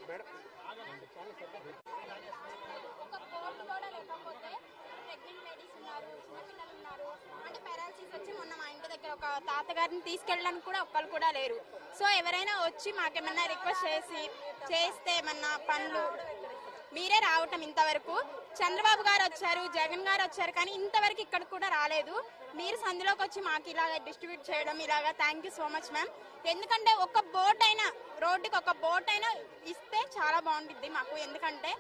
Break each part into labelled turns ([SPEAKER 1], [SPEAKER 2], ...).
[SPEAKER 1] ఒక బోర్డు కూడా లేకపోతే ప్రెగ్నెంట్ లేడీస్ ఉన్నారు, చిన్నపిల్లలు ఉన్నారు, అంటే పారాలసిస్ వచ్చి మొన్న మా ఇంటి దగ్గర ఒక తాతగారిని తీసుకెళ్ళడానికి కూడా ఒక్కరు కూడా లేరు. సో ఎవరైనా వచ్చి మాకేమన్నా రిక్వెస్ట్ చేస్తే ఏమన్నా పనులు మీరే రావటం ఇంతవరకు చంద్రబాబు గారు వచ్చారు, జగన్ గారు వచ్చారు, కానీ ఇంతవరకు ఇక్కడ కూడా రాలేదు. మీరు సందులోకి వచ్చి మాకు ఇలాగ డిస్ట్రిబ్యూట్ చేయడం ఇలాగా thank you so much ma'am. ఎందుకంటే ఒక బోట్ అయినా రోడ్డుకి ఒక బోట్ అయినా ఇస్తే చాలా బాగుంటుంది మాకు. ఎందుకంటే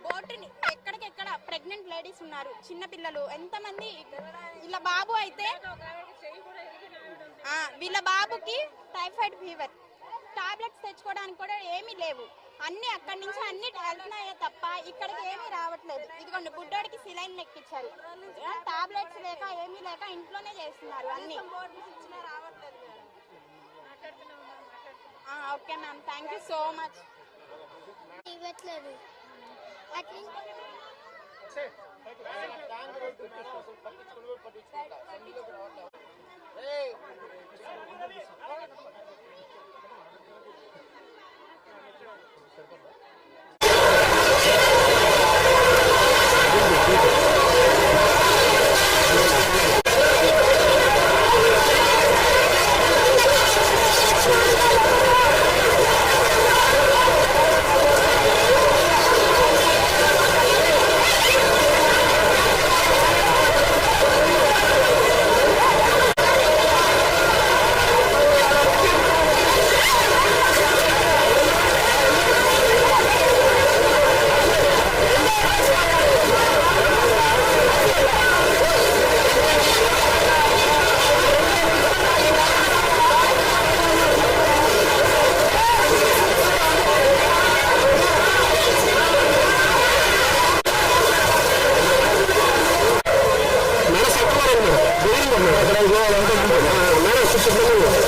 [SPEAKER 1] బోటుని ఎక్కడికెక్కడ ప్రెగ్నెంట్ లేడీస్ ఉన్నారు, చిన్నపిల్లలు ఎంతమంది. వీళ్ళ బాబు అయితే వీళ్ళ బాబుకి టైఫాయిడ్ ఫీవర్, టాబ్లెట్స్ తెచ్చుకోవడానికి కూడా ఏమీ లేవు. అన్ని అక్కడి నుంచి అన్ని వెళ్తున్నాయే తప్ప ఇక్కడికి ఏమీ రావట్లేదు. ఇదిగోండి బుడ్డోడికి సిలైన్ ఎక్కించారు, టాబ్లెట్స్ లేక ఏమీ లేక ఇంట్లోనే చేస్తున్నారు అన్ని. Okay ma'am, thank you so much.
[SPEAKER 2] Madam